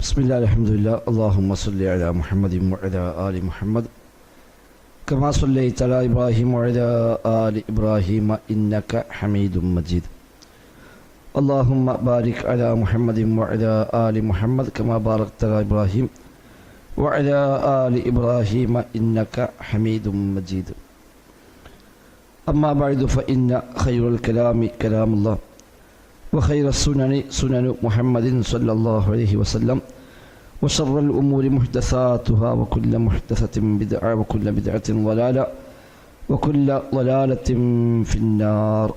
بسم الله الحمد لله اللهم صل على محمد وعلى آل محمد كما صليت على إبراهيم وعلى آل إبراهيم إنك حميد مجيد اللهم بارك على محمد وعلى آل محمد كما باركت على إبراهيم وعلى آل إبراهيم إنك حميد مجيد أما بعد فإن خير الكلام كلام الله وخير السنن سنن محمد صلى الله عليه وسلم وشر الأمور محدثاتها وكل محدثة بدعة وكل بدعة ضلالة وكل ضلالة في النار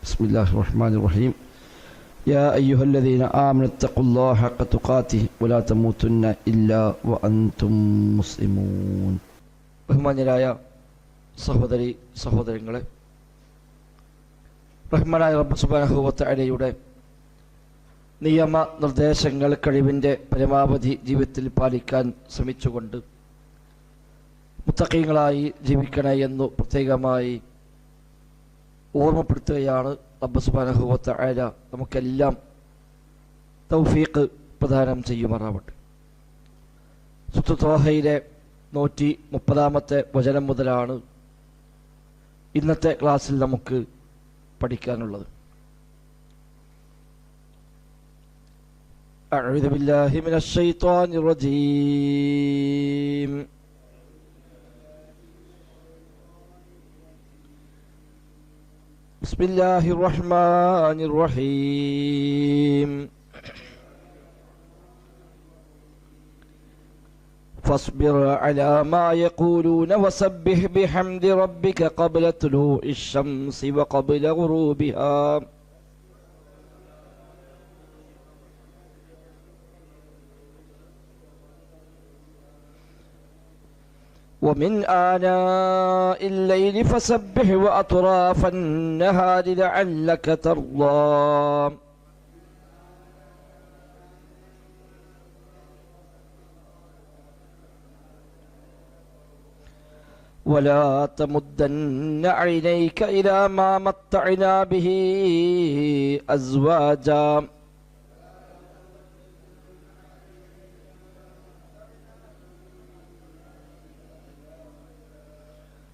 بسم الله الرحمن الرحيم يا أيها الذين آمنوا اتقوا الله حق تقاته ولا تموتن إلا وأنتم مسلمون ബഹുമാന്യരായ സഹോദരി സഹോദരങ്ങളെ, റഹ്മാനായ റബ്ബ് സുബ്ഹാനഹു വ തആലയുടെ നിയമ നിർദ്ദേശങ്ങൾ കഴിവിൻ്റെ പരമാവധി ജീവിതത്തിൽ പാലിക്കാൻ ശ്രമിച്ചുകൊണ്ട് മുത്തഖീങ്ങളായി ജീവിക്കണേ എന്ന് പ്രത്യേകമായി ഓർമ്മപ്പെടുത്തുകയാണ്. റബ്ബ് സുബ്ഹാനഹു വ തആല നമുക്കെല്ലാം തൗഫീഖ് പ്രദാനം ചെയ്യുമാറാവട്ടെ. സൂറത്ത് ത്വാഹയിലെ 130-ാമത്തെ വചനം മുതലാണ് ഇന്നത്തെ ക്ലാസ്സിൽ നമുക്ക് പഠിക്കാനുള്ളത്. أعوذ بالله من الشيطان الرجيم بسم الله الرحمن الرحيم فاصبر على ما يقولون وسبح بحمد ربك قبل طلوع الشمس وقبل غروبها ومن آناء الليل فسبح وأطراف النهار لعلك ترضى ولا تمدن عينيك إلى ما متعنا به أزواجا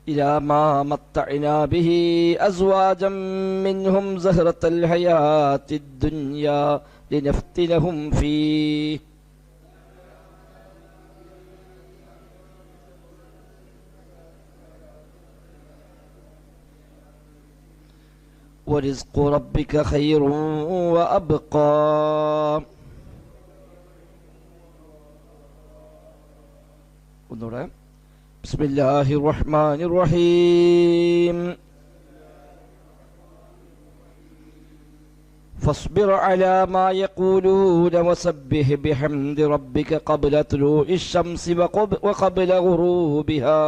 إلى ما متعنا به أزواجا منهم زهرة الحياة الدنيا لنفتنهم فيه ورزق ربك خير وأبقى بسم الله الرحمن الرحيم فاصبر على ما يقولون وسبح بحمد ربك قبل طلوع الشمس وقبل غروبها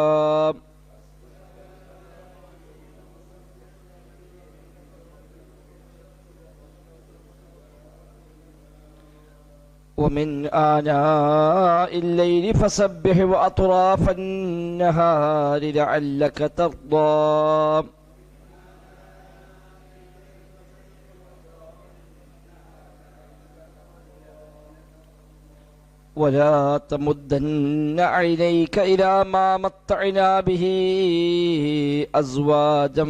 ومن آناء الليل فسبح وأطراف النهار لعلك ترضى ولا تمدن عينيك إلى ما متعنا به أزواجا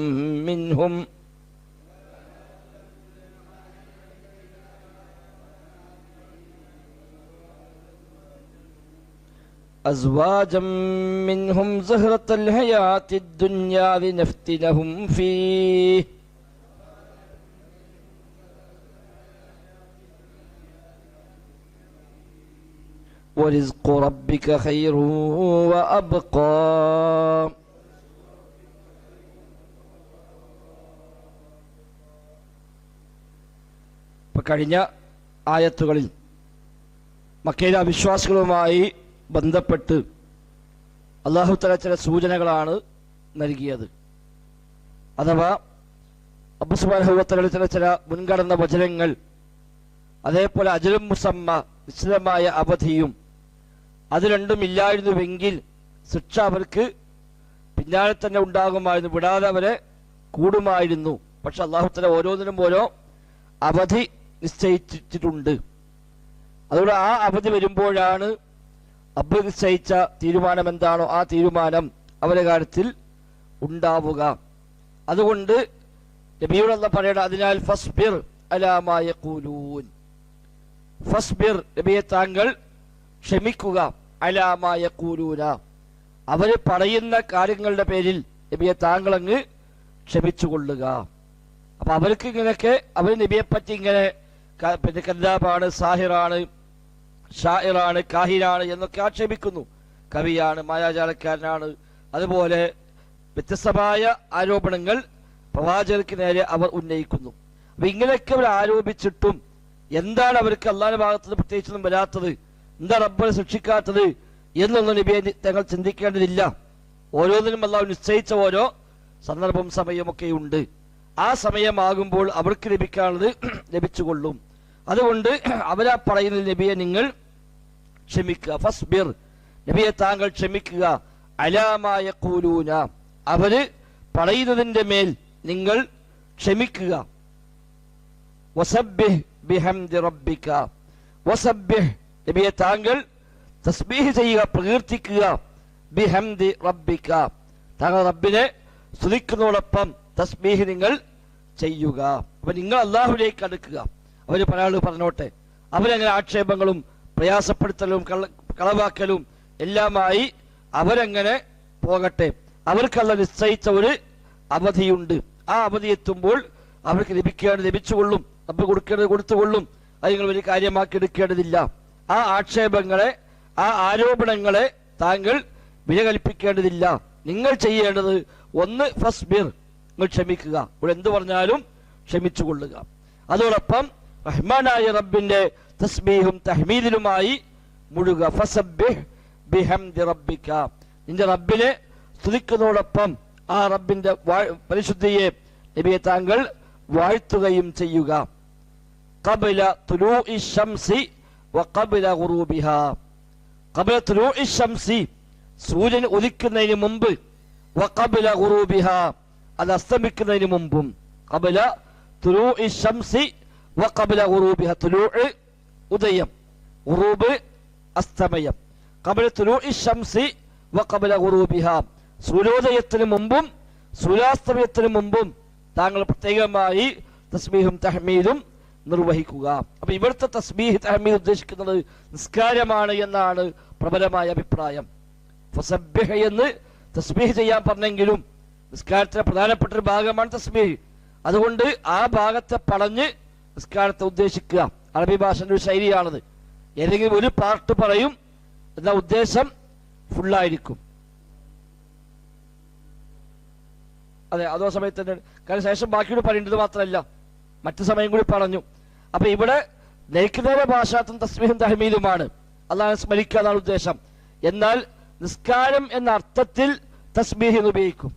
منهم زهرة الحياة الدنيا لنفتنهم فيه ورزق ربك خير وأبقى കഴിഞ്ഞ ആയത്തുകളിൽ മക്കയിലെ വിശ്വാസികളുമായി ബന്ധപ്പെട്ട് അല്ലാഹു തആല ചില സൂചനകളാണ് നൽകിയത്. അഥവാ റബ്ബ് സുബ്ഹാനഹു വ തആല ചില മുൻകടന്ന വചനങ്ങൾ, അതേപോലെ അജലും മുസമ്മ നിശ്ചിതമായ അവധിയും, അത് രണ്ടും ഇല്ലായിരുന്നുവെങ്കിൽ ശിക്ഷ അവർക്ക് പിന്നാലെ തന്നെ ഉണ്ടാകുമായിരുന്നു, വിടാതെ അവരെ കൂടുമായിരുന്നു. പക്ഷെ അല്ലാഹു തആല ഓരോന്നിനും ഓരോ അവധി നിശ്ചയിച്ചിട്ടുണ്ട്. അതുകൊണ്ട് ആ അവധി വരുമ്പോഴാണ് റബ്ബ് നിശ്ചയിച്ച തീരുമാനം എന്താണോ ആ തീരുമാനം അവരുടെ കാര്യത്തിൽ ഉണ്ടാവുക. അതുകൊണ്ട് നബിയോട് അല്ലാഹ് പറയണം, അതിനാൽ ഫസ്ബിർ അലാ മാ യഖൂലൂൻ, ഫസ്ബിർ നബിയെ താങ്കൾ ക്ഷമിക്കുക, അലാ മാ യഖൂലൂന, അവര് പറയുന്ന കാര്യങ്ങളുടെ പേരിൽ നബിയെ താങ്കൾ അങ്ങ് ക്ഷമിച്ചുകൊള്ളുക. അപ്പൊ അവർക്ക് ഇങ്ങനെയൊക്കെ അവർ നബിയെ പറ്റി ഇങ്ങനെ പിന്നെ കദ്ദാബാണ്, സാഹിറാണ്, ഷായിറാണ്, കാഹിരാണ് എന്നൊക്കെ ആക്ഷേപിക്കുന്നു. കവിയാണ്, മായാജാലക്കാരനാണ്, അതുപോലെ വ്യത്യസ്തമായ ആരോപണങ്ങൾ പ്രവാചകർക്ക് നേരെ അവർ ഉന്നയിക്കുന്നു. അപ്പൊ ഇങ്ങനെയൊക്കെ അവർ ആരോപിച്ചിട്ടും എന്താണ് അവർക്ക് അള്ളാഹുവിന്റെ ഭാഗത്ത് നിന്ന് പ്രത്യേകിച്ചൊന്നും വരാത്തത്, എന്താ റബ്ബിനെ ശിക്ഷിക്കാത്തത് എന്നൊന്നും നബിയെ തങ്ങൾ ചിന്തിക്കേണ്ടതില്ല. ഓരോന്നിനും അള്ളാഹു നിശ്ചയിച്ച ഓരോ സന്ദർഭം സമയമൊക്കെ ഉണ്ട്. ആ സമയമാകുമ്പോൾ അവർക്ക് ലഭിക്കാനുള്ളത് ലഭിച്ചുകൊള്ളും. അതുകൊണ്ട് അവരാ പറയുന്നത് നബിയെ നിങ്ങൾ ക്ഷമിക്കുക, ഫസ്ബിർ നബിയെ താങ്കൾ ക്ഷമിക്കുക, അലാ മാ യഖൂലൂന അവര് പറയുന്നതിന്റെ മേൽ നിങ്ങൾ ക്ഷമിക്കുക. വസബ്ബിഹ് ബിഹംദി റബ്ബിക, വസബ്ബിഹ് നബിയെ താങ്കൾ തസ്ബീഹ് ചെയ്യുക, പ്രകീർത്തിക്കുക, ബിഹംദി റബ്ബിക താങ്കൾ റബ്ബിനെ സ്തുതിക്കുന്നതോടൊപ്പം തസ്ബീഹ് നിങ്ങൾ ചെയ്യുക. അപ്പൊ നിങ്ങൾ അല്ലാഹുവിലേക്ക് അടുക്കുക. അവര് പല ആളുകൾ പറഞ്ഞോട്ടെ, അവരങ്ങനെ ആക്ഷേപങ്ങളും പ്രയാസപ്പെടുത്തലും കളവാക്കലും എല്ലാമായി അവരങ്ങനെ പോകട്ടെ. അവർക്കല്ല നിശ്ചയിച്ച ഒരു അവധിയുണ്ട്. ആ അവധി എത്തുമ്പോൾ അവർക്ക് ലഭിക്കേണ്ടത് ലഭിച്ചുകൊള്ളും, റബ്ബ് കൊടുക്കേണ്ടത് കൊടുത്തുകൊള്ളും. അത് നിങ്ങൾ വലിയ കാര്യമാക്കി എടുക്കേണ്ടതില്ല. ആ ആക്ഷേപങ്ങളെ, ആ ആരോപണങ്ങളെ താങ്കൾ വില കൽപ്പിക്കേണ്ടതില്ല. നിങ്ങൾ ചെയ്യേണ്ടത് ഒന്ന് ഫസ്ബിർ, നിങ്ങൾ ക്ഷമിക്കുക, ഇവിടെ എന്ത് പറഞ്ഞാലും ക്ഷമിച്ചുകൊള്ളുക. അതോടൊപ്പം റഹ്മാനായ റബ്ബിന്റെ തസ്ബീഹും തഹ്മീദിലുമായി മുഴുക. ഫസബ്ബിഹ് ബിഹംദി റബ്ബിക, നിന്റെ റബ്ബിനെ സ്തുതിക്കുന്നതോടൊപ്പം ആ റബ്ബിന്റെ പരിശുദ്ധിയെ നബിയെ താങ്കൾ വാഴ്ത്തുകയും ചെയ്യുക. ഖബ്ല തുലൂഇ ശംസി വഖബ്ല ഗുറൂബിഹാ, ഖബ്ല തുലൂഇ ശംസി സൂര്യൻ ഉദിക്കുന്നതിന് മുമ്പ്, വഖബ്ല ഗുറൂബിഹാ അത് അസ്തമിക്കുന്നതിന് മുമ്പും. ഖബ്ല തുലൂഇ ശംസി വഖബ്ല ഗുറൂബിഹാ, തുലൂഉ ഉദയം, ഗുറൂബ് അസ്തമയം. ഖബ്ല തുലൂഇ ശംസി വഖബ്ല ഗുറൂബിഹാ സൂര്യോദയത്തിന് മുമ്പും സൂര്യാസ്തമയത്തിന് മുമ്പും താങ്കൾ പ്രത്യേകമായി തസ്ബീഹും തഹ്മീദും നിർവഹിക്കുക. അപ്പൊ ഇവിടുത്തെ തസ്ബീഹ് തഹ്മീദ് ഉദ്ദേശിക്കുന്നത് നിസ്കാരമാണ് എന്നാണ് പ്രബലമായ അഭിപ്രായം. ഫസബ്ബിഹ് എന്ന് തസ്ബീഹ് ചെയ്യാൻ പറഞ്ഞെങ്കിലും നിസ്കാരത്തിലെ പ്രധാനപ്പെട്ട ഒരു ഭാഗമാണ് തസ്ബീഹ്. അതുകൊണ്ട് ആ ഭാഗത്തെ പറഞ്ഞ് നിസ്കാരത്തെ ഉദ്ദേശിക്കുക. അറബി ഭാഷയുടെ ഒരു ശൈലിയാണത്. ഏതെങ്കിലും ഒരു പാർട്ട് പറയും, എന്ന ഉദ്ദേശം ഫുള്ളായിരിക്കും. അതെ, അതോ സമയത്ത് തന്നെ, കാരണം ശേഷം ബാക്കിയോട് പറയേണ്ടത് മാത്രമല്ല മറ്റു സമയം കൂടി പറഞ്ഞു. അപ്പൊ ഇവിടെ നേരെ ഭാഷാത്തും തസ്ബീഹും തഹ്മീദുമാണ്, അള്ളാഹുവിനെ സ്മരിക്കുക എന്നാണ് ഉദ്ദേശം. എന്നാൽ നിസ്കാരം എന്ന അർത്ഥത്തിൽ തസ്ബീഹ് എന്ന് ഉപയോഗിക്കും,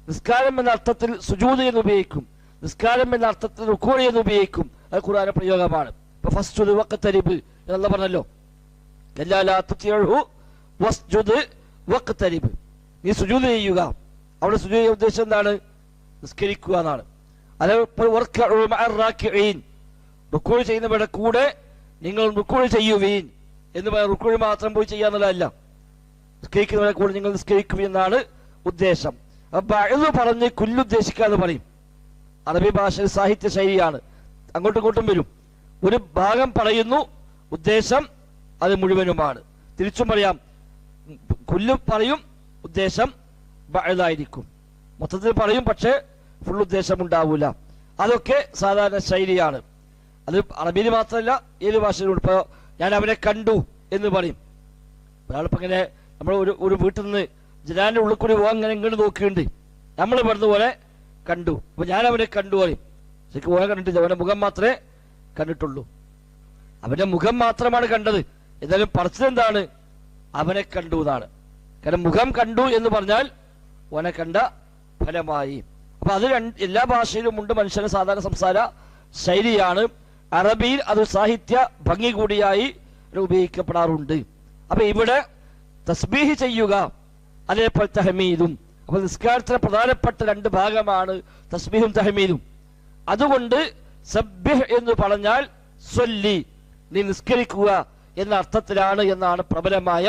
നിസ്കാരം എന്ന അർത്ഥത്തിൽ സുജൂദ് എന്ന് ഉപയോഗിക്കും, നിസ്കാരം എന്ന അർത്ഥത്തിൽ റുക്കൂ എന്ന് ഉപയോഗിക്കും. അത് ഖുർആനിലെ പ്രയോഗമാണ്. ഇപ്പൊ ഫസ്ജുദ് വഖ്തരിബ് എന്നുള്ള പറഞ്ഞല്ലോ, കല്ലാ ലാ തുതിഉഹു വസ്ജുദ് വഖ്തരിബ്, നീ സുജൂദ് ചെയ്യുക. അവിടെ സുജൂദ് ചെയ്യുന്ന ഉദ്ദേശം എന്താണ്? നിസ്കരിക്കുക എന്നാണ്. അതേപോലെ റുക്കൂ ചെയ്യുന്നവരുടെ കൂടെ നിങ്ങൾ റുക്കൂ ചെയ്യുവീൻ എന്ന് പറയാം. റുക്കൂ മാത്രം പോയി ചെയ്യാന്നുള്ളതല്ല, നിസ്കരിക്കുന്നവരെ കൂടെ നിങ്ങൾ നിസ്കരിക്കുക എന്നാണ് ഉദ്ദേശം. അപ്പൊ ഇത് പറഞ്ഞ് കുല്ലുദ്ദേശിക്കാന്ന് പറയും. അറബി ഭാഷ സാഹിത്യ ശൈലിയാണ്, അങ്ങോട്ടും ഇങ്ങോട്ടും വരും. ഒരു ഭാഗം പറയുന്നു, ഉദ്ദേശം അത് മുഴുവനുമാണ്. തിരിച്ചും പറയാം, കുല്ല് പറയും, ഉദ്ദേശം ബഅദായിരിക്കും. മൊത്തത്തിൽ പറയും, പക്ഷേ ഫുൾ ഉദ്ദേശം ഉണ്ടാവൂല. അതൊക്കെ സാധാരണ ശൈലിയാണ്. അത് അറബിയിൽ മാത്രമല്ല, ഏത് ഭാഷയിലും. ഇപ്പൊ ഞാൻ അവനെ കണ്ടു എന്ന് പറയും. ഒരാളിപ്പോ ഇങ്ങനെ നമ്മൾ ഒരു വീട്ടിൽ നിന്ന് ജനാന്റെ ഉള്ളിൽ കൂടി പോകാൻ ഇങ്ങനെ ഇങ്ങോട്ട് നോക്കിയിട്ടുണ്ട്, നമ്മൾ പറഞ്ഞ പോലെ കണ്ടു. അപ്പൊ ഞാൻ അവനെ കണ്ടു പറയും. ശരിക്കും ഓനെ കണ്ടിട്ടില്ല, അവന്റെ മുഖം മാത്രമേ കണ്ടിട്ടുള്ളൂ. അവന്റെ മുഖം മാത്രമാണ് കണ്ടത്. എന്നാലും പറച്ചിലെന്താണ്? അവനെ കണ്ടു എന്നാണ്. കാരണം മുഖം കണ്ടു എന്ന് പറഞ്ഞാൽ ഓനെ കണ്ട ഫലമായി. അപ്പൊ അത് എല്ലാ ഭാഷയിലും ഉണ്ട്. മനുഷ്യന്റെ സാധാരണ സംസാര ശൈലിയാണ്. അറബിയിൽ അത് സാഹിത്യ ഭംഗി കൂടിയായി ഉപയോഗിക്കപ്പെടാറുണ്ട്. അപ്പൊ ഇവിടെ തസ്ബീഹ് ചെയ്യുക, അതേപോലെ തഹ്മീദും. അപ്പൊ നിസ്കാരത്തിലെ പ്രധാനപ്പെട്ട രണ്ട് ഭാഗമാണ് തസ്ബീഹും തഹ്മീദും. അതുകൊണ്ട് സബ്ബിഹ് എന്ന് പറഞ്ഞാൽ സ്വല്ലി, നീ നിസ്കരിക്കുക എന്ന അർത്ഥത്തിലാണ് എന്നാണ് പ്രബലമായ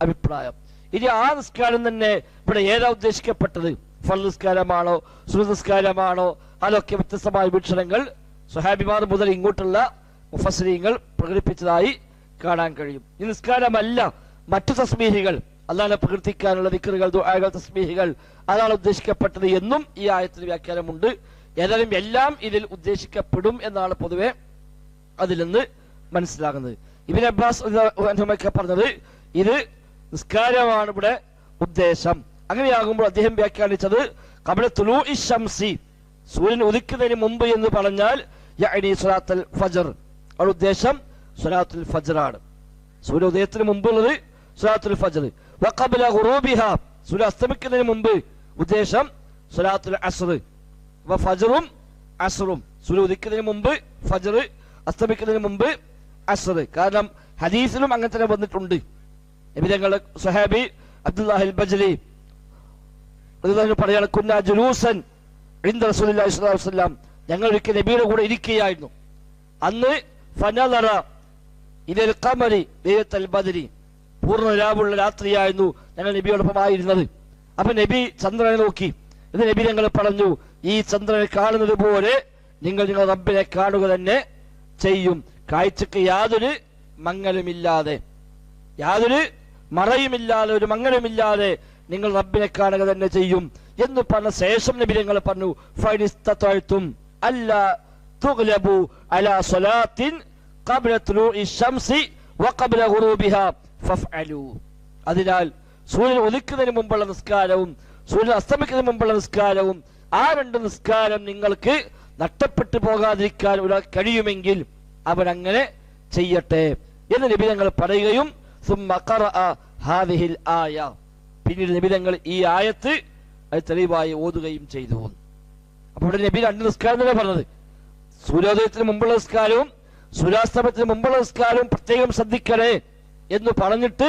അഭിപ്രായം. ഇനി ആ നിസ്കാരം തന്നെ ഇവിടെ ഏതാ ഉദ്ദേശിക്കപ്പെട്ടത്? ഫർദ് നിസ്കാരമാണോ സുന്നത്ത് നിസ്കാരമാണോ? അതൊക്കെ വ്യത്യസ്തമായ വീക്ഷണങ്ങൾ സ്വഹാബിമാർ മുതൽ ഇങ്ങോട്ടുള്ള മുഫസ്സിരീങ്ങൾ പ്രകടിപ്പിച്ചതായി കാണാൻ കഴിയും. ഈ നിസ്കാരമല്ല മറ്റു തസ്ബീഹുകൾ, അല്ലാതെ പ്രകീർത്തിക്കാനുള്ള ദിക്റുകൾ, ദുആകൾ, തസ്ബീഹുകൾ അതാണ് ഉദ്ദേശിക്കപ്പെട്ടത് എന്നും ഈ ആയത്തിന് വ്യാഖ്യാനമുണ്ട്. ഏതായാലും എല്ലാം ഇതിൽ ഉദ്ദേശിക്കപ്പെടും എന്നാണ് പൊതുവെ അതിൽ നിന്ന് മനസ്സിലാകുന്നത്. ഇബ്നു അബ്ബാസ് ഒക്കെ പറഞ്ഞത് ഇത് നിസ്കാരമാണ് ഇവിടെ ഉദ്ദേശം. അങ്ങനെയാകുമ്പോൾ അദ്ദേഹം വ്യാഖ്യാനിച്ചത് ഖബ്ല തുലൂഇ ശംസി, സൂര്യൻ ഉദിക്കുന്നതിന് മുമ്പ് എന്ന് പറഞ്ഞാൽ യഅനി സ്വലാത്തുൽ ഫജ്ർ, അവിടെ ഉദ്ദേശം സ്വലാത്തുൽ ഫജ്ർ ആണ്. സൂര്യോദയത്തിന് മുമ്പുള്ളത് സ്വലാത്തുൽ ഫജ്ർ. വഖബ്ല ഗുറൂബിഹ, സൂര്യൻ അസ്തമിക്കുന്നതിന് മുമ്പ് ഉദ്ദേശം സ്വലാത്തുൽ അസ്ർ. അപ്പൊ ഫജ്റും അസ്റും, സൂര്യൻ ഉദിക്കുന്നതിന് മുമ്പ് ഫജ്ർ, അസ്തമിക്കുന്നതിന് മുമ്പ് അസ്ർ. കാരണം ഹദീസിലും അങ്ങനെ തന്നെ വന്നിട്ടുണ്ട്. നബിതങ്ങളുടെ സ്വഹാബി അബ്ദുല്ലാഹിൽ ബജ്ലി പറയാണ്, കുന്നാ ജുലൂസൻ ഇൻദ റസൂലുള്ളാഹി സ്വല്ലല്ലാഹു അലൈഹി വസല്ലം, ഞങ്ങൾ ഒരിക്കൽ നബിയുടെ കൂടെ ഇരിക്കുകയായിരുന്നു. അന്ന് ഫനദറ ഇലൽ ഖമരി ലൈലത്തുൽ ബദ്രി, പൂർണ്ണ രാവുള്ള രാത്രിയായിരുന്നു ഞങ്ങൾ നബിയോടൊപ്പമായിരുന്നത്. അപ്പൊ നബി ചന്ദ്രനെ നോക്കി. ഇത് നബി ഞങ്ങൾ പറഞ്ഞു, ഈ ചന്ദ്രനെ കാണുന്നത് പോലെ നിങ്ങൾ നിങ്ങളുടെ റബ്ബിനെ കാണുക തന്നെ ചെയ്യും, കാഴ്ചക്ക് യാതൊരു മങ്ങലുമില്ലാതെ, യാതൊരു മറയുമില്ലാതെ, ഒരു മങ്ങലുമില്ലാതെ നിങ്ങൾ റബ്ബിനെ കാണുക തന്നെ ചെയ്യും എന്ന് പറഞ്ഞ ശേഷം നബി ഞങ്ങൾ പറഞ്ഞു, ഫൈനിസ്തതഅ്തും അല്ലാ തുഗ്ലബു അലാ സ്വലാത്തിൻ ഖബ്ല തുലൂഇ ശംസി വഖബ്ല ഗുറൂബിഹാ ഫഫ്അലൂ. അതിനാൽ സൂര്യൻ ഉദിക്കുന്നതിന് മുമ്പുള്ള നിസ്കാരവും സൂര്യൻ അസ്തമിക്കുന്നതിന് മുമ്പുള്ള നിസ്കാരവും, ആ രണ്ട് നിസ്കാരം നിങ്ങൾക്ക് നഷ്ടപ്പെട്ടു പോകാതിരിക്കാൻ കഴിയുമെങ്കിൽ അവരങ്ങനെ ചെയ്യട്ടെ എന്ന് നബി ഞങ്ങൾ പറയുകയും സുമ്മ ഖറഅ ഹാദിഹിൽ ആയ, പിന്നീട് നബി ഞങ്ങൾ ഈ ആയത്ത് അത് തെളിവായി ഓതുകയും ചെയ്തു. അപ്പൊ ഇവിടെ നബി രണ്ട് നിസ്കാരം തന്നെ പറഞ്ഞത്, സൂര്യോദയത്തിന് മുമ്പുള്ള നിസ്കാരവും സൂര്യാസ്തമയത്തിന് മുമ്പുള്ള നിസ്കാരവും പ്രത്യേകം ശ്രദ്ധിക്കണേ എന്ന് പറഞ്ഞിട്ട്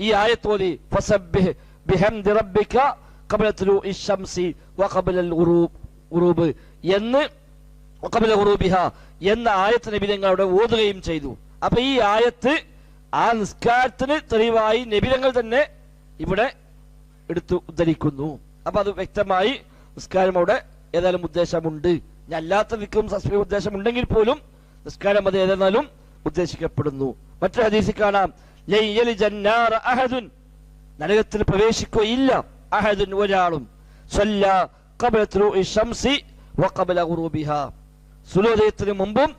ഈ ആയത്ത് ഓതി, ഫസബ്ബിഹ് ബിഹംദി റബ്ബിക ഖബ്ല തുലൂഇ ശംസി വഖബ്ലൽ ഗുറൂബ് എന്ന് വഖബ്ല ഗുറൂബിഹാ എന്ന ആയത്ത് നബി ഞങ്ങൾ അവിടെ ഓതുകയും ചെയ്തു. അപ്പൊ ഈ ആയത്ത് ആ നിസ്കാരത്തിന് തെളിവായി നബി ഞങ്ങൾ തന്നെ ഇവിടെ എടുത്തു ഉദ്ധരിക്കുന്നു. അപ്പൊ അത് വ്യക്തമായി നിസ്കാരം അവിടെ ഏതായാലും ഉദ്ദേശമുണ്ട്. അല്ലാത്ത ദിക്റും തസ്ബീഹും ഉദ്ദേശമുണ്ടെങ്കിൽ പോലും നിസ്കാരം അത് ഏതായാലും ഉദ്ദേശിക്കപ്പെടുന്നു. മറ്റൊരു ഹദീസിൽ കാണാം, നരകത്തിൽ പ്രവേശിക്കുകയില്ല അഹദുൻ, ഒരാളും, സ്വല്ലാ ഖബ്ല തുലൂഇ ശംസി വഖബ്ല ഗുറൂബിഹാ, സൂര്യോദയത്തിന് മുമ്പും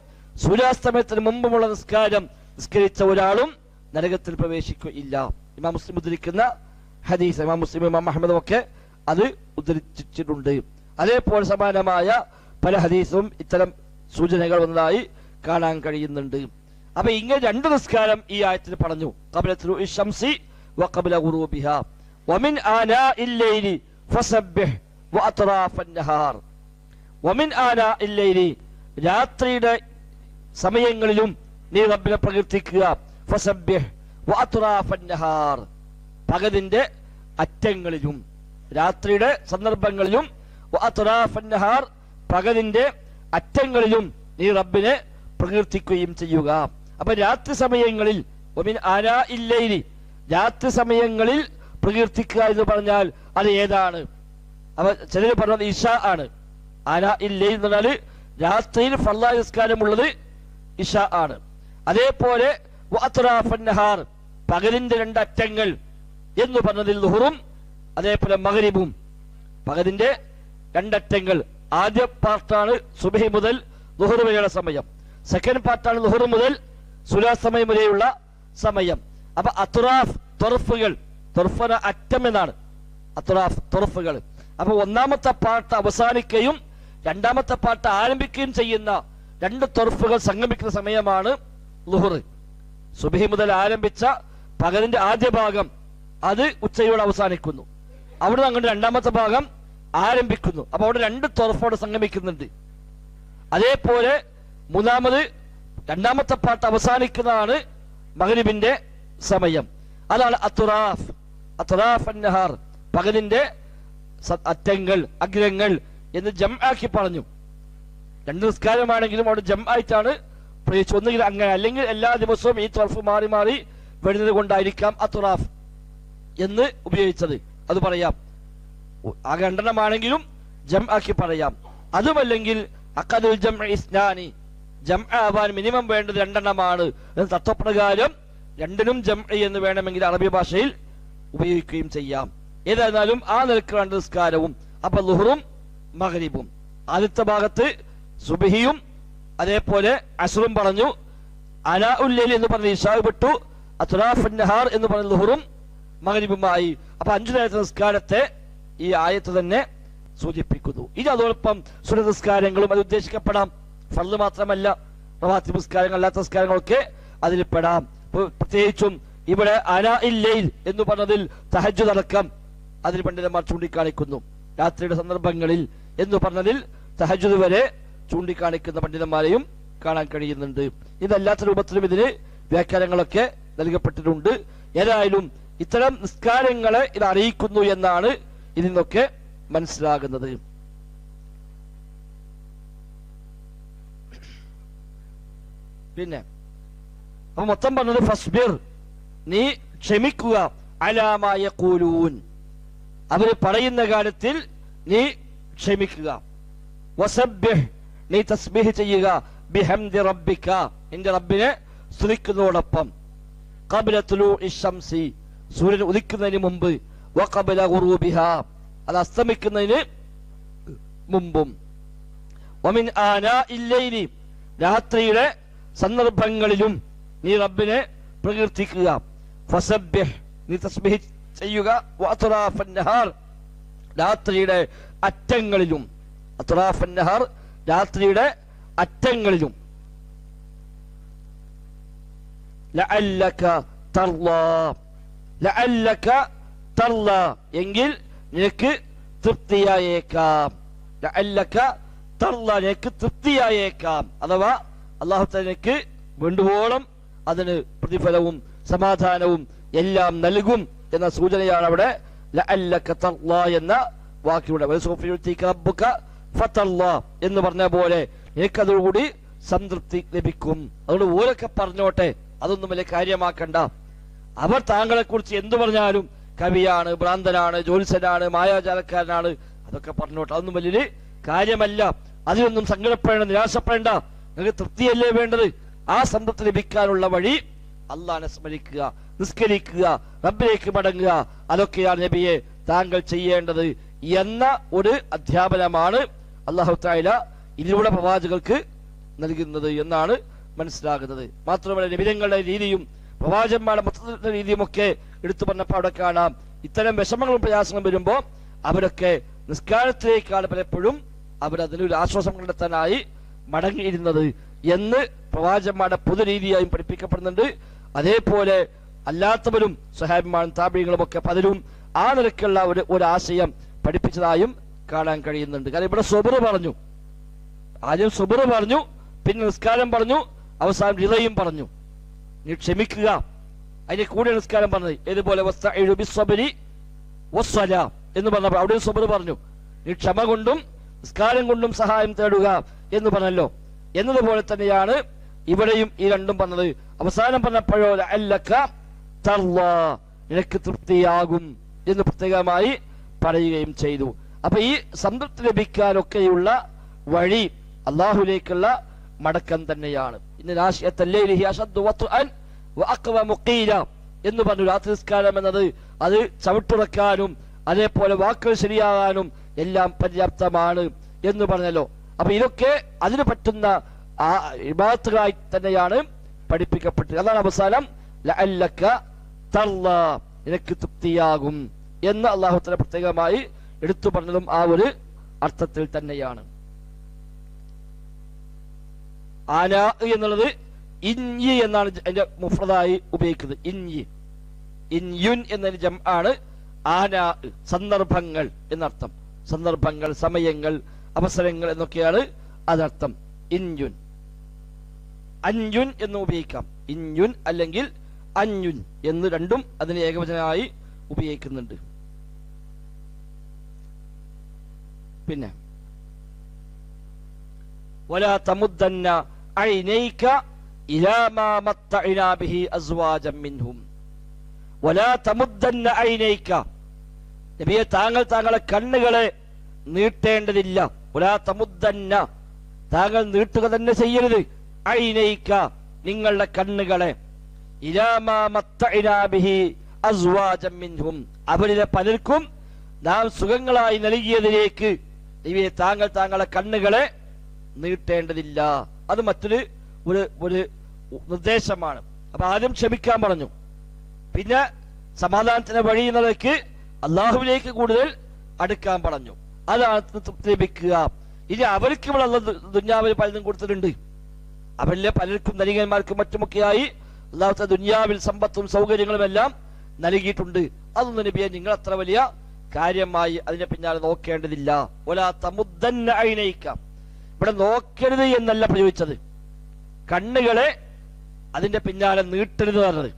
സൂര്യാസ്തമയത്തിന് മുമ്പുമുള്ള നിസ്കാരം നിസ്കരിച്ച ഒരാളും നരകത്തിൽ പ്രവേശിക്കുകയില്ല. ഇമാം മുസ്ലിം ഉദ്ധരിക്കുന്ന ഹദീസ്, ഇമാം മുസ്ലിം, ഇമാം അഹ്മദും ഒക്കെ അത് ഉദ്ധരിച്ചിട്ടുണ്ട്. അതേപോലെ സമാനമായ പല ഹദീസും ഇത്തരം സൂചനകൾ വന്നതായി കാണാൻ കഴിയുന്നുണ്ട്. അപ്പൊ ഇങ്ങനെ രണ്ട് നിസ്കാരം ഈ ആയത്തിൽ പറഞ്ഞു, ഖബ്ല തുലൂഇ ശംസി വഖബ്ല ഗുറൂബിഹാ വമിൻ ആനാഇൽ ലൈലി ഫസബ്ബിഹ് വഅത്റാഫൻ നഹാർ. വമിൻ ആനാഇൽ ലൈലി, രാത്രിയുടെ സമയങ്ങളിലും നീ റബ്ബിനെ പ്രകീർത്തിക്കുക, ഫസബ്ബിഹ് വഅത്റാഫൻ നഹാർ, പകലിന്റെ അറ്റങ്ങളിലും രാത്രിയുടെ സന്ദർഭങ്ങളിലും, വഅത്റാഫൻ നഹാർ, പകലിന്റെ അറ്റങ്ങളിലും നീ റബ്ബിനെ പ്രകീർത്തിക്കുകയും ചെയ്യുക. അപ്പൊ രാത്രി സമയങ്ങളിൽ വമിൻ ആനാഇൽ ലൈലി, രാത്രി സമയങ്ങളിൽ പ്രകീർത്തിക്കുക എന്ന് പറഞ്ഞാൽ അത് ഏതാണ്? അപ്പൊ ചിലർ പറഞ്ഞത് ഇശ ആണ്. ആനാഇൽ ലൈൽ എന്ന് പറഞ്ഞാൽ രാത്രിയിൽ ഫർളായ നിസ്കാരമുള്ളത് ഇശ ആണ്. അതേപോലെ വഅത്റാഫൻ നഹാർ, പകലിന്റെ രണ്ടറ്റങ്ങൾ എന്ന് പറഞ്ഞതിൽ ളുഹറും അതേപോലെ മഗ്രിബും, പകലിന്റെ രണ്ടറ്റങ്ങൾ. ആദ്യ പാർട്ടാണ് സുബഹി മുതൽ ളുഹർ വരെയുള്ള സമയം, സെക്കൻഡ് പാർട്ടാണ് ളുഹർ മുതൽ സൂര്യാസ്തമയം വരെയുള്ള സമയം. അപ്പൊ അത്റാഫ്, തൊർഫുകൾ, തൊർഫന അറ്റം എന്നാണ് അത്റാഫ്, തൊർഫുകൾ. അപ്പൊ ഒന്നാമത്തെ പാർട്ട് അവസാനിക്കുകയും രണ്ടാമത്തെ പാർട്ട് ആരംഭിക്കുകയും ചെയ്യുന്ന രണ്ട് തൊർഫുകൾ സംഗമിക്കുന്ന സമയമാണ് ളുഹർ. സുബഹി മുതൽ ആരംഭിച്ച പകലിന്റെ ആദ്യ ഭാഗം അത് ഉച്ചയോടെ അവസാനിക്കുന്നു, അവിടെ അങ്ങോട്ട് രണ്ടാമത്തെ ഭാഗം ആരംഭിക്കുന്നു. അപ്പൊ അവിടെ രണ്ട് തൊർഫോട് സംഗമിക്കുന്നുണ്ട്. അതേപോലെ മൂന്നാമത് രണ്ടാമത്തെ പാട്ട് അവസാനിക്കുന്നതാണ് മഗ്രിബിന്റെ സമയം, അതാണ് അത്റാഫ്, അത്റാഫ് അന്നഹാർ, പകലിന്റെ അറ്റങ്ങൾ, അഗ്രങ്ങൾ എന്ന് ജംആക്കി പറഞ്ഞു. രണ്ട് നിസ്കാരമാണെങ്കിലും അവിടെ ജംആയിട്ടാണ് പ്രയോഗിച്ചു. ഒന്നുകിൽ അങ്ങനെ, അല്ലെങ്കിൽ എല്ലാ ദിവസവും ഈ ത്വറഫ് മാറി മാറി വരുന്നത് കൊണ്ടായിരിക്കാം അത്തുറാഫ് എന്ന് ഉപയോഗിച്ചത്. അത് പറയാം. ആകെ രണ്ടെണ്ണമാണെങ്കിലും ജം ആക്കി പറയാം. അതുമല്ലെങ്കിൽ അഖദുൽ ജംഇ ഇസ്നാനി, ജം ആവാൻ മിനിമം വേണ്ടത് രണ്ടെണ്ണമാണ് എന്ന് തത്വപ്രകാരം രണ്ടിനും ജംഇ എന്ന് വേണമെങ്കിൽ അറബി ഭാഷയിൽ ഉപയോഗിക്കുകയും ചെയ്യാം. ഏതായിരുന്നാലും ആ നിലക്കാണ് നിസ്കാരവും. അപ്പൊ ളുഹറും മഗ്രിബും, ആദ്യത്തെ ഭാഗത്ത് സുബ്ഹിയും അതേപോലെ അസ്റും പറഞ്ഞു, അനാഉൽ ലൈൽ എന്ന് പറഞ്ഞ ഇശാ വിട്ടു, അത്റാഫുൻ നഹാർ എന്ന് പറഞ്ഞ ളുഹറും മഗ്രിബുമായി. അപ്പൊ 5 നേരത്തെ നിസ്കാരത്തെ ഈ ആയത്ത് തന്നെ സൂചിപ്പിക്കുന്നു. ഇനി അതോടൊപ്പം സുന്നത്ത് നിസ്കാരങ്ങളും അത് ഉദ്ദേശിക്കപ്പെടാം. ഫർള് മാത്രമല്ല, റവാത്തിബ് നിസ്കാരങ്ങൾ അല്ലാത്ത നിസ്കാരങ്ങളൊക്കെ അതിൽ പെടാം. പ്രത്യേകിച്ചും ഇവിടെ അനാഇൽ ലൈൽ എന്ന് പറഞ്ഞതിൽ തഹജ്ജുദ് അടക്കം അതിൽ പണ്ഡിതന്മാർ ചൂണ്ടിക്കാണിക്കുന്നു. രാത്രിയുടെ സന്ദർഭങ്ങളിൽ എന്ന് പറഞ്ഞതിൽ തഹജ്ജുദ് വരെ ചൂണ്ടിക്കാണിക്കുന്ന പണ്ഡിതന്മാരെയും കാണാൻ കഴിയുന്നുണ്ട്. ഇതല്ലാത്ത രൂപത്തിലും ഇതിന് വ്യാഖ്യാനങ്ങളൊക്കെ നൽകപ്പെട്ടിട്ടുണ്ട്. ഏതായാലും ഇത്തരം നിസ്കാരങ്ങളെ ഇത് അറിയിക്കുന്നു എന്നാണ് ഇതിൽ നിന്നൊക്കെ മനസ്സിലാകുന്നത്. പിന്നെ അപ്പൊ മൊത്തം പറഞ്ഞത് ഫസ്ബിർ, നീ ക്ഷമിക്കുക, അലാമാ യഖൂലൂൻ, അവര് പറയുന്ന കാര്യത്തിൽ നീ ക്ഷമിക്കുക. വസബ്ബിഹ്, നീ തസ്ബീഹ് ചെയ്യുക, ബിഹംദി റബ്ബിക, നിന്റെ റബ്ബിനെ സ്തുതിക്കുന്നതോടൊപ്പം. ഖബ്ല തുലൂഇ ശംസി, സൂര്യൻ ഉദിക്കുന്നതിന് മുമ്പ്, വഖബ്ല ഗുറൂബിഹാ, അത് അസ്തമിക്കുന്നതിന് മുമ്പും. വമിൻ ആനാഇൽ ലൈലി, രാത്രിയുടെ സന്ദർഭങ്ങളിലും നീ റബ്ബിനെ പ്രകീർത്തിക്കുക. ഫസബ്ബിഹ്, നീ തസ്ബീഹ് ചെയ്യുക. വഅത്റാഫൻ നഹാർ, രാത്രിയുടെ അറ്റങ്ങളിലും. അത്റാഫൻ നഹാർ, രാത്രിയുടെ അറ്റങ്ങളിലും. ലഅല്ലക തർളാ, ലഅല്ലക തർളാ, എങ്കിൽ നിനക്ക് തൃപ്തിയായേക്കാം. ലഅല്ലക തർളാ, നിനക്ക് തൃപ്തിയായേക്കാം. അഥവാ അല്ലാഹു തആല നിനക്ക് വേണ്ടുവോളം അതിന് പ്രതിഫലവും സമാധാനവും എല്ലാം നൽകും എന്ന സൂചനയാണ് അവിടെ ലഅല്ലക തർളാ എന്ന വാക്കിലൂടെ. റബ്ബുക ഫതർളാ എന്ന് പറഞ്ഞ പോലെ നിനക്കതോടുകൂടി സംതൃപ്തി ലഭിക്കും. അതുകൊണ്ട് ഓരൊക്കെ പറഞ്ഞോട്ടെ, അതൊന്നും വലിയ കാര്യമാക്കണ്ട. അവർ താങ്കളെ കുറിച്ച് എന്തു പറഞ്ഞാലും കവിയാണ്, ഭ്രാന്തനാണ്, ജ്യോത്സ്യനാണ്, മായാജാലക്കാരനാണ്, അതൊക്കെ പറഞ്ഞോട്ടെ, അതൊന്നും വലിയൊരു കാര്യമല്ല. അതിനൊന്നും സങ്കടപ്പെടേണ്ട, നിരാശപ്പെടേണ്ട. നിങ്ങൾക്ക് തൃപ്തിയല്ലേ വേണ്ടത്? ആ സംതൃപ്തി ലഭിക്കാനുള്ള വഴി അള്ളാഹനെ സ്മരിക്കുക, നിസ്കരിക്കുക, റബ്ബിലേക്ക് മടങ്ങുക, അതൊക്കെയാണ് നബിയെ താങ്കൾ ചെയ്യേണ്ടത് എന്ന ഒരു അധ്യാപനമാണ് അല്ലാഹു തആല ഇതിലൂടെ പ്രവാചകർക്ക് നൽകുന്നത് എന്നാണ് മനസ്സിലാകുന്നത്. മാത്രമല്ല നബിതങ്ങളുടെ രീതിയും പ്രവാചകന്മാരുടെ മൊത്തത്തിലുള്ള രീതിയും ഒക്കെ എടുത്തു പറഞ്ഞപ്പോൾ അവിടെ കാണാം, ഇത്തരം വിഷമങ്ങളും പ്രയാസങ്ങളും വരുമ്പോൾ അവരൊക്കെ നിസ്കാരത്തിലേക്കാണ് പലപ്പോഴും അവരതിനൊരു ആശ്വാസം കണ്ടെത്താനായി മടങ്ങിയിരുന്നത് എന്ന് പ്രവാചകന്മാരുടെ പൊതുരീതിയായും പഠിപ്പിക്കപ്പെടുന്നുണ്ട്. അതേപോലെ അല്ലാത്തവരും സ്വഹാബിമാരും താബിഈങ്ങളും ഒക്കെ പലരും ആ നിലക്കുള്ള ഒരു ആശയം പഠിപ്പിച്ചതായും കാണാൻ കഴിയുന്നുണ്ട്. കാരണം ഇവിടെ സുബ്ർ പറഞ്ഞു, ആദ്യം സുബ്ർ പറഞ്ഞു, പിന്നെ നിസ്കാരം പറഞ്ഞു, അവസാനം റിളയും പറഞ്ഞു. നീ ക്ഷമിക്കുക, അതിന്റെ കൂടെ നിസ്കാരം പറഞ്ഞത്. ഏതുപോലെ വസ്തഈനു ബിസ്സബ്രി വസ്സലാ എന്ന് പറഞ്ഞപ്പോൾ അവിടെ സുബ്ർ പറഞ്ഞു. നീ ക്ഷമ കൊണ്ടും നിസ്കാരം കൊണ്ടും സഹായം തേടുക എന്ന് പറഞ്ഞല്ലോ. എന്നതുപോലെ തന്നെയാണ് ഇവിടെയും ഈ രണ്ടും പറഞ്ഞത്. അവസാനം പറഞ്ഞപ്പോഴോ ലഅല്ലക തർളാ, നിനക്ക് തൃപ്തിയാകും എന്ന് പ്രത്യേകമായി പറയുകയും ചെയ്തു. അപ്പൊ ഈ സംതൃപ്തി ലഭിക്കാനൊക്കെയുള്ള വഴി അള്ളാഹുലേക്കുള്ള മടക്കം തന്നെയാണ്. എന്ന് പറഞ്ഞു. രാത്രി നിസ്കാരം എന്നത് അത് ചവിട്ടുറക്കാനും അതേപോലെ വാക്കുകൾ ശരിയാകാനും എല്ലാം പര്യാപ്തമാണ് എന്ന് പറഞ്ഞല്ലോ. അപ്പൊ ഇതൊക്കെ അതിന് പറ്റുന്ന ഇബാദത്തുകളായി തന്നെയാണ് പഠിപ്പിക്കപ്പെട്ടത്. അതാണ് അവസാനം ലഅല്ലക തർളാ, നിനക്ക് തൃപ്തിയാകും എന്ന് അല്ലാഹു തആല പ്രത്യേകമായി എടുത്തു പറഞ്ഞതും ആ ഒരു അർത്ഥത്തിൽ തന്നെയാണ്. ആനാ എന്നുള്ളത് ഇൻയി എന്നാണ് അതിന്റെ മുഫ്രദായി ഉപയോഗിക്കുന്നത്. ഇൻയി, ഇൻയുൻ എന്നതിന് ജം ആണ്. ആനാ സന്ദർഭങ്ങൾ എന്നർത്ഥം. സന്ദർഭങ്ങൾ, സമയങ്ങൾ, അവസരങ്ങൾ എന്നൊക്കെയാണ് അതർത്ഥം. ഇൻയുൻ, അൻയുൻ എന്ന് ഉപയോഗിക്കാം. ഇൻയുൻ അല്ലെങ്കിൽ അൻയുൻ എന്ന് രണ്ടും അതിന് ഏകവചനമായി ഉപയോഗിക്കുന്നുണ്ട്. പിന്നെ വലാ തമുദ്ദന്ന ഐനൈക ഇലാ മാ മത്തഅനാ ബിഹി അസ്വാജൻ മിൻഹും വലാ തമുദ്ദന്ന ഐനൈക. നബിയെ, താങ്കൾ താങ്കളുടെ കണ്ണുകളെ നീട്ടേണ്ടതില്ല. വലാ തമുദ്ദന്ന, താങ്കൾ നീട്ടുക തന്നെ ചെയ്യരുത്. ഐനൈക, നിങ്ങളുടെ കണ്ണുകളെ. ഇലാ മാ മത്തഅനാ ബിഹി അസ്വാജൻ മിൻഹും, അവരിലെ പലർക്കും നാം സുഖങ്ങളായി നൽകിയതിലേക്ക് നബിയെ താങ്കൾ താങ്കളുടെ കണ്ണുകളെ നീട്ടേണ്ടതില്ല. അത് മറ്റൊരു ഒരു നിർദ്ദേശമാണ്. അപ്പൊ ആദ്യം ക്ഷമിക്കാൻ പറഞ്ഞു, പിന്നെ സമാധാനത്തിന്റെ വഴി എന്നതിലേക്ക് അള്ളാഹുവിലേക്ക് കൂടുതൽ അടുക്കാൻ പറഞ്ഞു. അതാണ് തൃപ്തി ലഭിക്കുക. ഇനി അവർക്ക് ഇവിടെ ദുന്യാവിൽ പലതും കൊടുത്തിട്ടുണ്ട്. അവരിലെ പലർക്കും ധനികന്മാർക്കും മറ്റുമൊക്കെയായി അള്ളാഹുത്തെ ദുന്യാവിൽ സമ്പത്തും സൗകര്യങ്ങളും എല്ലാം നൽകിയിട്ടുണ്ട്. അതൊന്നും നബിയെ നിങ്ങൾ അത്ര വലിയ കാര്യമായി അതിനെ പിന്നാലെ നോക്കേണ്ടതില്ല. വലാ തമുദ്ദന്ന ഐനൈക, ഇവിടെ നോക്കരുത് എന്നല്ല പ്രയോഗിച്ചത്, കണ്ണുകളെ അതിന്റെ പിന്നാലെ നീട്ടരുത് പറഞ്ഞത്.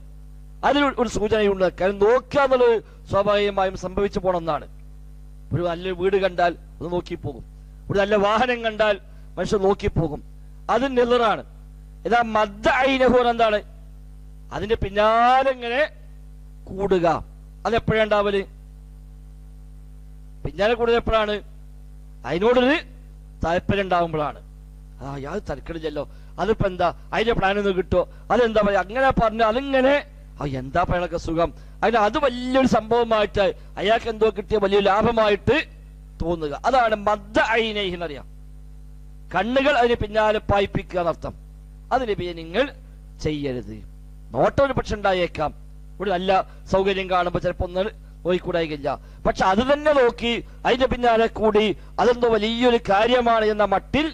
അതിൽ ഒരു സൂചനയുണ്ട്. കാരണം നോക്കുക എന്നുള്ളത് സ്വാഭാവികമായും സംഭവിച്ചു പോണമെന്നാണ്. ഒരു നല്ല വീട് കണ്ടാൽ അത് നോക്കിപ്പോകും, ഒരു നല്ല വാഹനം കണ്ടാൽ മനുഷ്യർ നോക്കിപ്പോകും. അത് നെല്ലറാണ്. ഇതാ മദ്ദ ഐനഹു എന്താണ്? അതിന്റെ പിന്നാലെ ഇങ്ങനെ കൂടുക. അതെപ്പോഴാണ്ടാവല്? പിന്നാലെ കൂടുതൽ എപ്പോഴാണ്? അതിനോടൊരു താല്പര്യം ഉണ്ടാവുമ്പോഴാണ്. യാത് തരക്കടില്ലല്ലോ, അതിപ്പോ എന്താ, അതിന്റെ പ്ലാനൊന്നും കിട്ടുമോ, അതെന്താ പറയാ, അങ്ങനെ പറഞ്ഞു അതിങ്ങനെ എന്താ അയാൾക്ക് സുഖം, അതിന് അത് വലിയൊരു സംഭവമായിട്ട് അയാൾക്ക് എന്തോ കിട്ടിയ വലിയ ലാഭമായിട്ട് തോന്നുക. അതാണ് മദ്ദ ഐനൈഹി എന്നറിയാം. കണ്ണുകൾ അതിന് പിന്നാലെ പായിപ്പിക്കുക എന്നർത്ഥം. അതിന് പിന്നെ നിങ്ങൾ ചെയ്യരുത്. നോട്ടം ഒരു പക്ഷെ ഉണ്ടായേക്കാം, ഒരു നല്ല സൗകര്യം കാണുമ്പോൾ ചിലപ്പോ ഒന്ന് നോക്കിക്കൂടായില്ല. പക്ഷെ അത് തന്നെ നോക്കി അതിന്റെ പിന്നാലെ കൂടി അതെന്തോ വലിയൊരു കാര്യമാണ് എന്ന മട്ടിൽ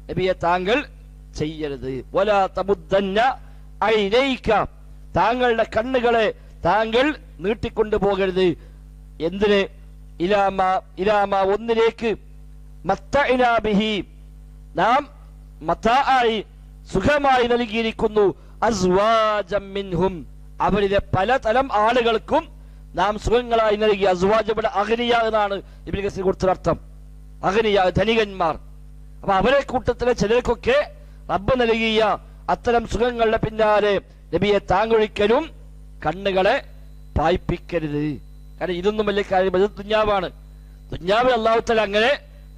നബിയെ താങ്കൾ ചെയ്യരുത്. വലാ തമുദ്ദന്ന ഐനൈക, താങ്കളുടെ കണ്ണുകളെ താങ്കൾ നീട്ടിക്കൊണ്ടു പോകരുത്. എന്തിന്? ഇലാമ ഒന്നിലേക്ക്, മത്തഅനാ ബിഹി, നാം മതാആയി സുഖമായി നൽകിയിരിക്കുന്നു, അസ്വാജൻ മിൻഹും, അവരിലെ പലതരം ആളുകൾക്കും നാം സുഖങ്ങളായി നൽകി. അസ്വാജ് ഇവിടെ അഗ്നിയ എന്നാണ് ഇബ്നു കസീർ കൊടുത്തർത്ഥം. അഗ്നിയ, ധനികന്മാർ. അപ്പൊ അവരെ കൂട്ടത്തിലെ ചിലർക്കൊക്കെ റബ്ബ് നൽകിയ അത്തരം സുഖങ്ങളുടെ പിന്നാലെ നബിയെ താങ്കളൊരിക്കലും കണ്ണുകളെ പായിപ്പിക്കരുത്. കാരണം ഇതൊന്നും വലിയ കാര്യം, ഇത് ദുന്യാവാണ്. ദുന്യാവിൽ അല്ലാഹു തആല അങ്ങനെ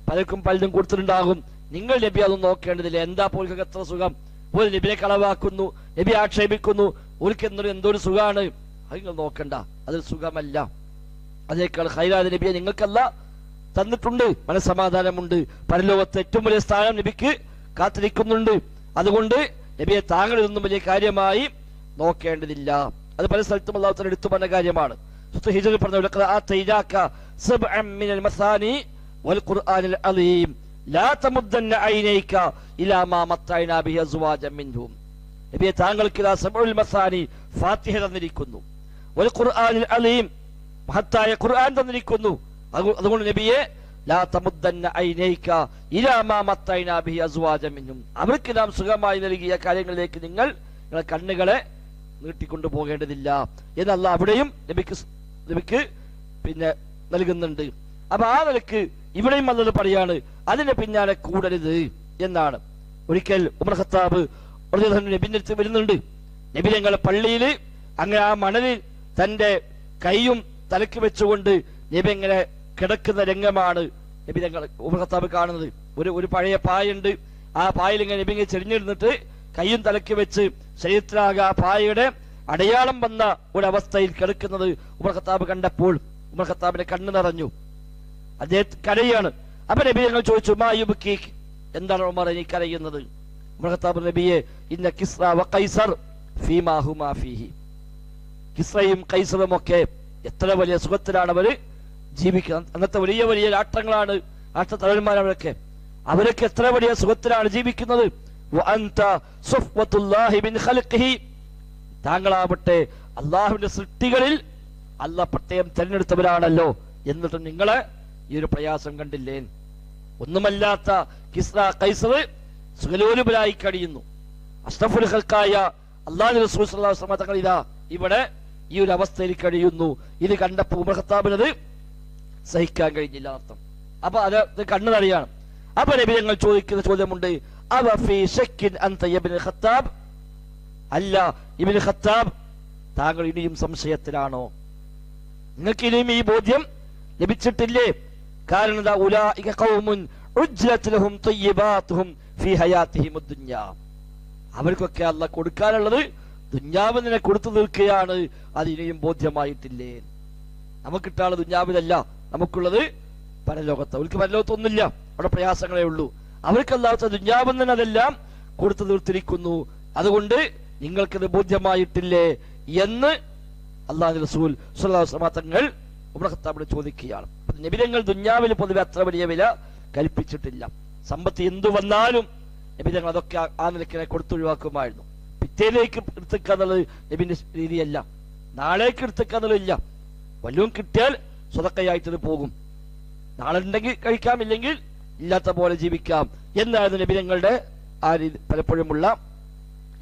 പലർക്കും പലതും കൊടുത്തിട്ടുണ്ടാകും. നിങ്ങൾ നബി അതൊന്നും നോക്കേണ്ടതില്ല. എന്താ പോൽക്കൊക്കെ എത്ര സുഖം, ഒരു നബിയെ കളവാക്കുന്നു, നബി ആക്ഷേപിക്കുന്നു, ഓർക്ക് എന്തൊരു സുഖമാണ്, അത് നിങ്ങൾ നോക്കണ്ട, അതൊരു സുഖമല്ല. അതേക്കാൾ ഖൈറായ നബിയെ നിങ്ങൾക്കല്ല തന്നിട്ടുണ്ട്, മനസ്സമാധാനമുണ്ട്, പരലോകത്ത് ഏറ്റവും വലിയ സ്ഥാനം നബിക്ക് കാത്തിരിക്കുന്നുണ്ട്. അതുകൊണ്ട് നബിയെ താങ്കൾ ഇതൊന്നും വലിയ കാര്യമായി നോക്കേണ്ടതില്ല. അത് പല സ്ഥലത്തും അല്ലാഹു തആല എടുത്തു പറഞ്ഞ കാര്യമാണ്. സൂറത്തുൽ ഹിജ്റിൽ പറഞ്ഞു, ലഖദ് ആതൈനാക സബ്അൻ മിനൽ മസാനി വൽ ഖുർആനിൽ അലീം ലാ തമുദ്ദന്ന ഐനൈക ഇലാ മാ മത്തഅനാ ബിഹി അസ്വാജൻ മിൻഹും. നബിയെ താങ്കൾക്ക് ഇതാ സബ്ഉൽ മസാനി ഫാത്തിഹ തന്നിരിക്കുന്നു, വൽ ഖുർആനിൽ അലീം, മഹത്തായ ഖുർആൻ തന്നിരിക്കുന്നു. അതുകൊണ്ട് നബിയെ ലാ തമുദ്ദന്ന ഐനൈക ഇലാ മാ മത്തഅനാ ബിഹി അസ്വാജൻ മിൻഹും, അവർക്ക് നാം സുഖമായി നൽകിയ കാര്യങ്ങളിലേക്ക് നിങ്ങളുടെ കണ്ണുകളെ നീട്ടിക്കൊണ്ടു പോകേണ്ടതില്ല എന്ന് അല്ലാഹ് അവിടെയും നബിക്ക് പിന്നെ നൽകുന്നുണ്ട്. അപ്പൊ ആ നിലക്ക് ഇവിടെയും അല്ലാഹ് പറയാണ് അതിന്റെ പിന്നാലെ കൂടരുത് എന്നാണ്. ഒരിക്കൽ ഉമർ ഖത്താബ് നബിന്റെ അടുത്ത് വരുന്നുണ്ട്. നബി ഞങ്ങളുടെ പള്ളിയിൽ അങ്ങനെ ആ മണലിൽ തന്റെ കൈയും തലക്ക് വെച്ചുകൊണ്ട് നബി എങ്ങനെ കിടക്കുന്ന രംഗമാണ് നബി ഞങ്ങൾ ഉമർ ഖത്താബ് കാണുന്നത്. ഒരു പഴയ പായുണ്ട്, ആ പായയിൽ ഇങ്ങനെ നബി ഇങ്ങനെ ചെരിഞ്ഞിരുന്നിട്ട് കൈയും തലക്ക് വെച്ച് ശരീരത്തിലാകെ ആ പായയുടെ അടയാളം വന്ന ഒരവസ്ഥയിൽ കിടക്കുന്നത് ഉമർ ഖത്താബ് കണ്ടപ്പോൾ ഉമർ ഖത്താബിന്റെ കണ്ണ് നിറഞ്ഞു. അദ്ദേഹം കരയാണ്. അപ്പൊ നബി ഞങ്ങൾ ചോദിച്ചു, മാ യുബ്കീക്, എന്താണ് ഉമർ നീ കരയുന്നത്? ഉമർ ഖത്താബ് നബിയെ, ഇന്ന കിസ്റ വ ഖൈസർ ഫീമാ ഹുമാ ഫീഹി, കിസ്റയും കൈസറും ഒക്കെ എത്ര വലിയ സുഖത്തിലാണ് അവര് ജീവിക്കുന്നത്. അന്നത്തെ വലിയ വലിയ രാഷ്ട്രങ്ങളാണ്, രാഷ്ട്ര തലവന്മാരവരൊക്കെ, അവരൊക്കെ എത്ര വലിയ സുഖത്തിലാണ് ജീവിക്കുന്നത്. താങ്കളാവട്ടെ അള്ളാഹുവിന്റെ സൃഷ്ടികളിൽ അള്ളാഹ് പ്രത്യേകം തെരഞ്ഞെടുത്തവരാണല്ലോ, എന്നിട്ടും നിങ്ങളെ ഈ ഒരു പ്രയാസം കണ്ടില്ലേ? ഒന്നുമല്ലാത്ത കിസ്റ കൈസർ സുഖലോലുപരായി കഴിയുന്നു. അഷ്റഫുൽ ഖൽഖായ അല്ലാഹുവിന്റെ റസൂൽ സ്വല്ലല്ലാഹു അലൈഹി വസല്ലം തങ്ങൾ ഇതാ ഇവിടെ ഈ ഒരു അവസ്ഥയിൽ കഴിയുന്നു. ഇത് കണ്ടപ്പോൾ ഉമർ ഖത്താബിനത് സഹിക്കാൻ കഴിഞ്ഞില്ല അർത്ഥം. അപ്പൊ അത് കണ്ണു നിറയാണ്. അപ്പൊ നബി ഞങ്ങൾ ചോദിക്കുന്ന ചോദ്യമുണ്ട്, അവ ഫീ ശക്കിൻ അൻത യബ്ന ഖത്താബ്, അല്ല ഇബ്നു ഖത്താബ്, താങ്കൾ ഇനിയും സംശയത്തിലാണോ? നിങ്ങൾക്ക് ഇനിയും ഈ ബോധ്യം ലഭിച്ചിട്ടില്ലേ? കാരണം ഉലൈക ഖൗമുൻ ഉജ്ജലത് ലഹും തയ്യിബാതുഹും ഫീ ഹയാതിഹിമുദ് ദുനിയാ. അവർക്കൊക്കെ അല്ലാഹ് കൊടുക്കാനുള്ളത് ദുനിയാവിൽ തന്നെ കൊടുത്തു തീർക്കുകയാണ്. അത് ഇനിയും ബോധ്യമായിട്ടില്ലേ? നമുക്ക് കിട്ടാനുള്ള ദുനിയാവിലല്ല, നമുക്കുള്ളത് പരലോകത്ത്. അവർക്ക് പരലോകത്തൊന്നുമില്ല, അവിടെ പ്രയാസങ്ങളേ ഉള്ളൂ. അവർക്ക് അല്ലാത്ത ദുനിയാവിൽ തന്നെ അതെല്ലാം കൊടുത്തു തീർത്തിരിക്കുന്നു. അതുകൊണ്ട് നിങ്ങൾക്കത് ബോധ്യമായിട്ടില്ലേ എന്ന് അല്ലാഹുവിന്റെ റസൂൽ സ്വല്ലല്ലാഹു അലൈഹി വസല്ലം തങ്ങൾ ഉമർ ഖത്താബിനോട് ചോദിക്കുകയാണ്. നബിതങ്ങൾ ദുനിയാവിൽ പൊതുവെ അത്ര വലിയ വില കൽപ്പിച്ചിട്ടില്ല. സമ്പത്ത് എന്തു വന്നാലും നബിതങ്ങൾ അതൊക്കെ ആ നിലക്കിനെ കൊടുത്തൊഴിവാക്കുമായിരുന്നു. പിറ്റേലേക്ക് എടുത്തേക്കുക എന്നുള്ളത് നബിന്റെ രീതിയല്ല. നാളേക്ക് എടുത്തേക്കുക എന്നുള്ളതില്ല. വല്ലതും കിട്ടിയാൽ സ്വതക്കയായിട്ടത് പോകും. നാളെ ഉണ്ടെങ്കിൽ കഴിക്കാം, ഇല്ലെങ്കിൽ ഇല്ലാത്ത പോലെ ജീവിക്കാം എന്നായിരുന്നു നബിതങ്ങളുടെ ആ രീതി, പലപ്പോഴുമുള്ള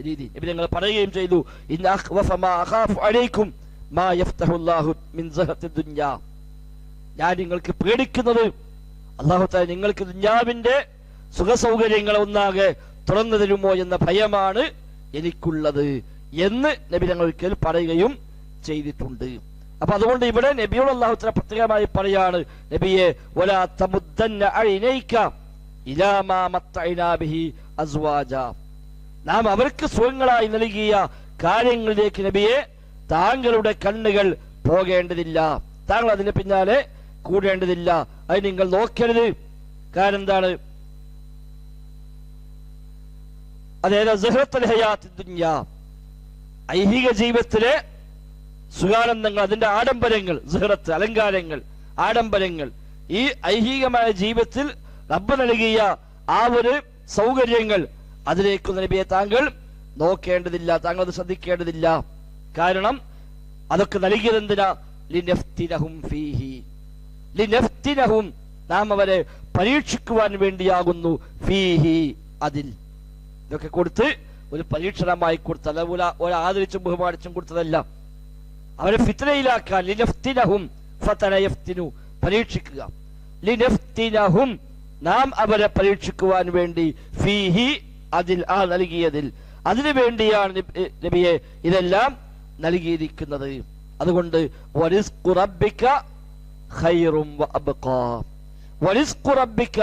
രീതി. നബിതങ്ങൾ പറയുകയും ചെയ്തു, ഞാൻ നിങ്ങൾക്ക് പേടിക്കുന്നത് അല്ലാഹു തആല നിങ്ങൾക്ക് ദുനിയാവിന്റെ സുഖസൗകര്യങ്ങൾ ഒന്നാകെ തുറന്നു തരുമോ എന്ന ഭയമാണ് എനിക്കുള്ളത് എന്ന് നബി തങ്ങൾ ഒരിക്കൽ പറയുകയും ചെയ്തിട്ടുണ്ട്. അപ്പൊ അതുകൊണ്ട് ഇവിടെ നബിയോട് അല്ലാഹു തആല പ്രത്യേകമായി പറയാണ്, നബിയെ വലാ തമുദ്ദന്ന ഐനൈക ഇലാ മാ മത്തഅനാ ബിഹി അസ്വാജ. നാം അവർക്ക് സുഖങ്ങളായി നൽകിയ കാര്യങ്ങളിലേക്ക് നബിയെ താങ്കളുടെ കണ്ണുകൾ പോകേണ്ടതില്ല, താങ്കൾ അതിന് പിന്നാലെ കൂടേണ്ടതില്ല, അത് നിങ്ങൾ നോക്കരുത്. കാരണം എന്താണ്? ഐഹിക ജീവിതത്തിലെ സുഖാനന്ദങ്ങൾ, അതിന്റെ ആഡംബരങ്ങൾ, സിഹ്റത്ത്, അലങ്കാരങ്ങൾ, ആഡംബരങ്ങൾ, ഈ ഐഹികമായ ജീവിതത്തിൽ റബ്ബ് നൽകിയ ആ ഒരു സൗകര്യങ്ങൾ, അതിലേക്കൊന്നും നബിയെ താങ്കൾ നോക്കേണ്ടതില്ല, താങ്കൾ അത് ശ്രദ്ധിക്കേണ്ടതില്ല. കാരണം അതൊക്കെ നൽകിയത് എന്തിനാ? ലിനഫ്തിനഹും ഫീഹി, ലിനഫ്തിനഹും, നാം അവരെ പരീക്ഷിക്കുവാൻ വേണ്ടിയാകുന്നു. ഫീഹി, അതിൽ. ഇതൊക്കെ കൊടുത്ത് ഒരു പരീക്ഷണമായി കൊടുത്തത്, ഒരു ആദരിച്ചും ബഹുമാനിച്ചും കൊടുത്തതല്ല, അവരെ ഫിത്നയിലാക്കാൻ. ലിനഫ്തിനഹും ഫതന യഫ്തിനു, പരീക്ഷിക്കുക. ലിനഫ്തിനഹും, നാം അവരെ പരീക്ഷിക്കുവാൻ വേണ്ടി. ഫീഹി, അതിൽ, ആ നൽകിയതിൽ, അതിനു വേണ്ടിയാണ് നബിയെ ഇതെല്ലാം നൽകിയിരിക്കുന്നത്. അതുകൊണ്ട് വറിസ്ഖു റബ്ബിക ഖൈറും വഅബ്ഖാ, വറിസ്ഖു റബ്ബിക,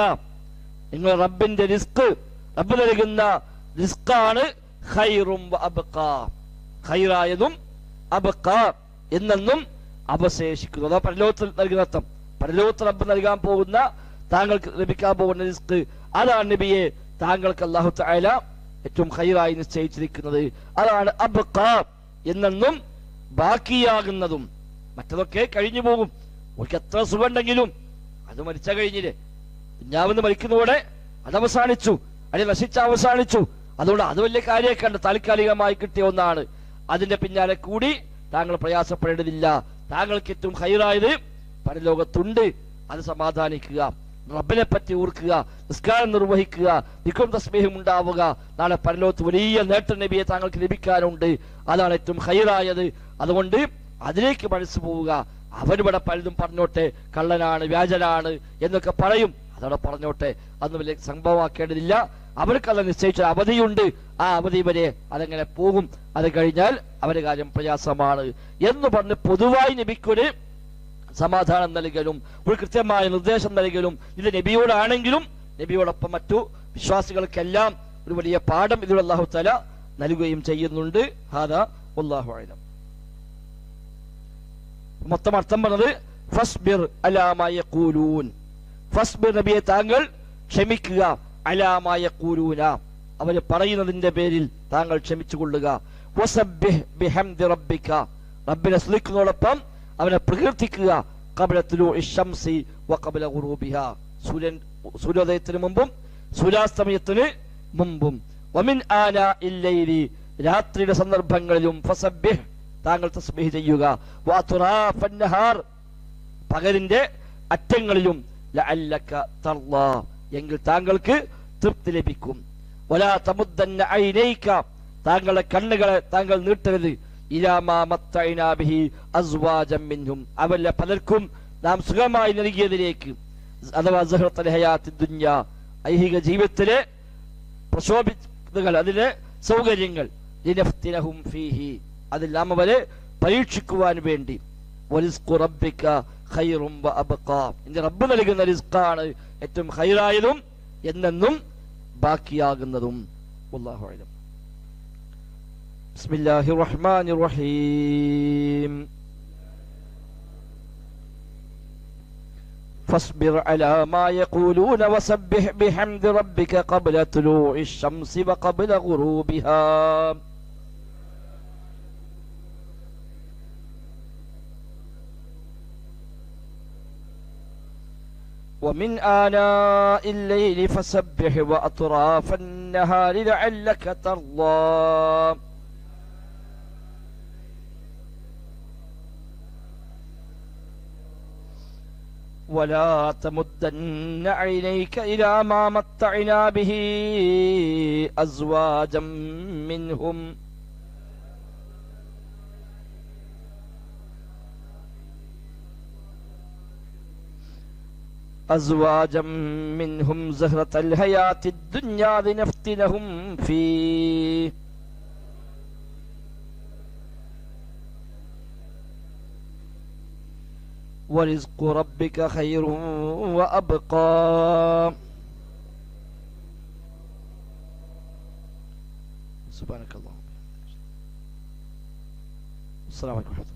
നിങ്ങൾ റബ്ബിന്റെ റിസ്ക്, റബ്ബ് നൽകുന്ന റിസ്കാണ് ഖൈറും വഅബ്ഖാ, ഖൈറായതും അബ്ഖാ, എന്നെന്നും അവശേഷിക്കുന്നു. അതാ പരലോകത്തിൽ നൽകുന്ന അർത്ഥം. പരലോകത്തിൽ റബ്ബ് നൽകാൻ പോകുന്ന, താങ്കൾക്ക് ലഭിക്കാൻ പോകുന്ന റിസ്ക്, അതാണ് നബിയെ താങ്കൾക്ക് അല്ലാഹു തആല ഏറ്റവും ഖൈറായി നിശ്ചയിച്ചിരിക്കുന്നത്. അതാണ് അബ്ഖാ, എന്നെന്നും ബാക്കിയാകുന്നതും. മറ്റതൊക്കെ കഴിഞ്ഞു പോകും. അവർക്ക് എത്ര സുഖം ഉണ്ടെങ്കിലും അത് മരിച്ചാ കഴിഞ്ഞില്ലേ? കുഞ്ഞാവെന്ന് മരിക്കുന്നതോടെ അത് അവസാനിച്ചു, അത് നശിച്ച അവസാനിച്ചു. അതുകൊണ്ട് അത് വലിയ കാര്യമൊക്കെ ഉണ്ട്, താൽക്കാലികമായി കിട്ടിയ ഒന്നാണ്. അതിന്റെ പിന്നാലെ കൂടി താങ്കൾ പ്രയാസപ്പെടേണ്ടതില്ല. താങ്കൾക്ക് ഏറ്റവും ഖൈറായത് പരലോകത്തുണ്ട്, അത് സമാധാനിക്കുക, റബ്ബിനെ പറ്റി ഓർക്കുക, നിസ്കാരം നിർവഹിക്കുക, ദിക്റും തസ്ബീഹും ഉണ്ടാവുക. നാളെ പരലോകത്ത് വലിയ നേട്ടം നബിയെ താങ്കൾക്ക് ലഭിക്കാനുണ്ട്, അതാണ് ഏറ്റവും ഖൈറായത്. അതുകൊണ്ട് അതിലേക്ക് മനസ്സ് പോവുക. അവരിവിടെ പലതും പറഞ്ഞോട്ടെ, കള്ളനാണ്, വ്യാജനാണ് എന്നൊക്കെ പറയും, അതവിടെ പറഞ്ഞോട്ടെ, അതൊന്നും വലിയ സംഭവമാക്കേണ്ടതില്ല. അവർക്ക് അത് നിശ്ചയിച്ച അവധിയുണ്ട്, ആ അവധി വരെ അതെങ്ങനെ പോകും, അത് കഴിഞ്ഞാൽ അവരുടെ കാര്യം പ്രയാസമാണ് എന്ന് പറഞ്ഞ് പൊതുവായി നബിക്കൊരു സമാധാനം നൽകലും ഒരു കൃത്യമായ നിർദ്ദേശം നൽകലും ഇത് നബിയോടാണെങ്കിലും നബിയോടൊപ്പം മറ്റു വിശ്വാസികൾക്കെല്ലാം ഒരു വലിയ പാഠം ഇതിൽ അല്ലാഹു തആല നൽകുകയും ചെയ്യുന്നുണ്ട്. ഹാദാ വല്ലാഹു അഅലം. മൊത്തം അർത്ഥം പറഞ്ഞത് ഫസ്ബിർ അലാ മാ യഖൂലൂൻ, ഫസ്ബിർ, നബിയെ താങ്കൾ ക്ഷമിക്കുക, അലാ മാ യഖൂലൂന, അവർ പറയുന്നതിന്റെ പേരിൽ താങ്കൾ ക്ഷമിച്ചുകൊള്ളുക. വസബ്ബിഹ് ബിഹംദി റബ്ബിക, റബ്ബിനെ സ്തുതിക്കുന്നതോടൊപ്പം അവനെ പ്രകീർത്തിക്കുക. ഖബ്ല തുലൂഇ ശംസി വഖബ്ല ഗുറൂബിഹാ, സൂര്യോദയത്തിന് മുമ്പും സൂര്യാസ്തമയത്തിന് മുമ്പും. വമിൻ ആനാഇൽ ലൈലി, രാത്രിയുടെ സന്ദർഭങ്ങളിലും. ഫസബ്ബിഹ്, താങ്കൾ തസ്ബീഹ് ചെയ്യുക. വഅത്റാഫൻ നഹാർ, പകലിന്റെ അറ്റങ്ങളിലും. ലഅല്ലക തർളാ, എങ്കിൽ താങ്കൾക്ക് തൃപ്തി ലഭിക്കും. വലാ തമുദ്ദന്ന ഐനൈക, താങ്കളുടെ കണ്ണുകളെ താങ്കൾ നീട്ടരുത്. ഇലാ മാ മത്തഅനാ ബിഹി അസ്വാജൻ മിൻഹും, അവരിലെ പലർക്കും നാം സുഖമായി നൽകിയതിലേക്ക്. അഥവാ സഹറത്തുൽ ഹയാത്തിദ് ദുനിയ, ഐഹിക ജീവിതത്തിലെ പ്രശോഭിതകൾ, അതിലെ സൗകര്യങ്ങൾ, ലിനഫ്തിനഹും ഫീഹി, അതെല്ലാം അവരെ പരീക്ഷിക്കുവാൻ വേണ്ടി. വറിസ്ഖു റബ്ബിക ഖൈറും വഅബ്ഖാ, നിന്റെ റബ്ബ് നൽകുന്ന റിസ്ഖാണ് ഏറ്റവും ഖൈറായതും എന്നെന്നും ബാക്കിയാകുന്നതും. വല്ലാഹു അഅലം. ബിസ്മില്ലാഹിർ റഹ്മാനിർ റഹീം. فاصبر على ما يقولون وسبح بحمد ربك قبل طلوع الشمس وقبل غروبها ومن آناء الليل فسبح وأطراف النهار لعلك ترضى ولا تمدن عينيك إلى ما متعنا به أزواجا منهم زهرة الحياة الدنيا لنفتنهم فيه ورزق ربك خير وأبقى. سبحانك اللهم. السلام عليكم.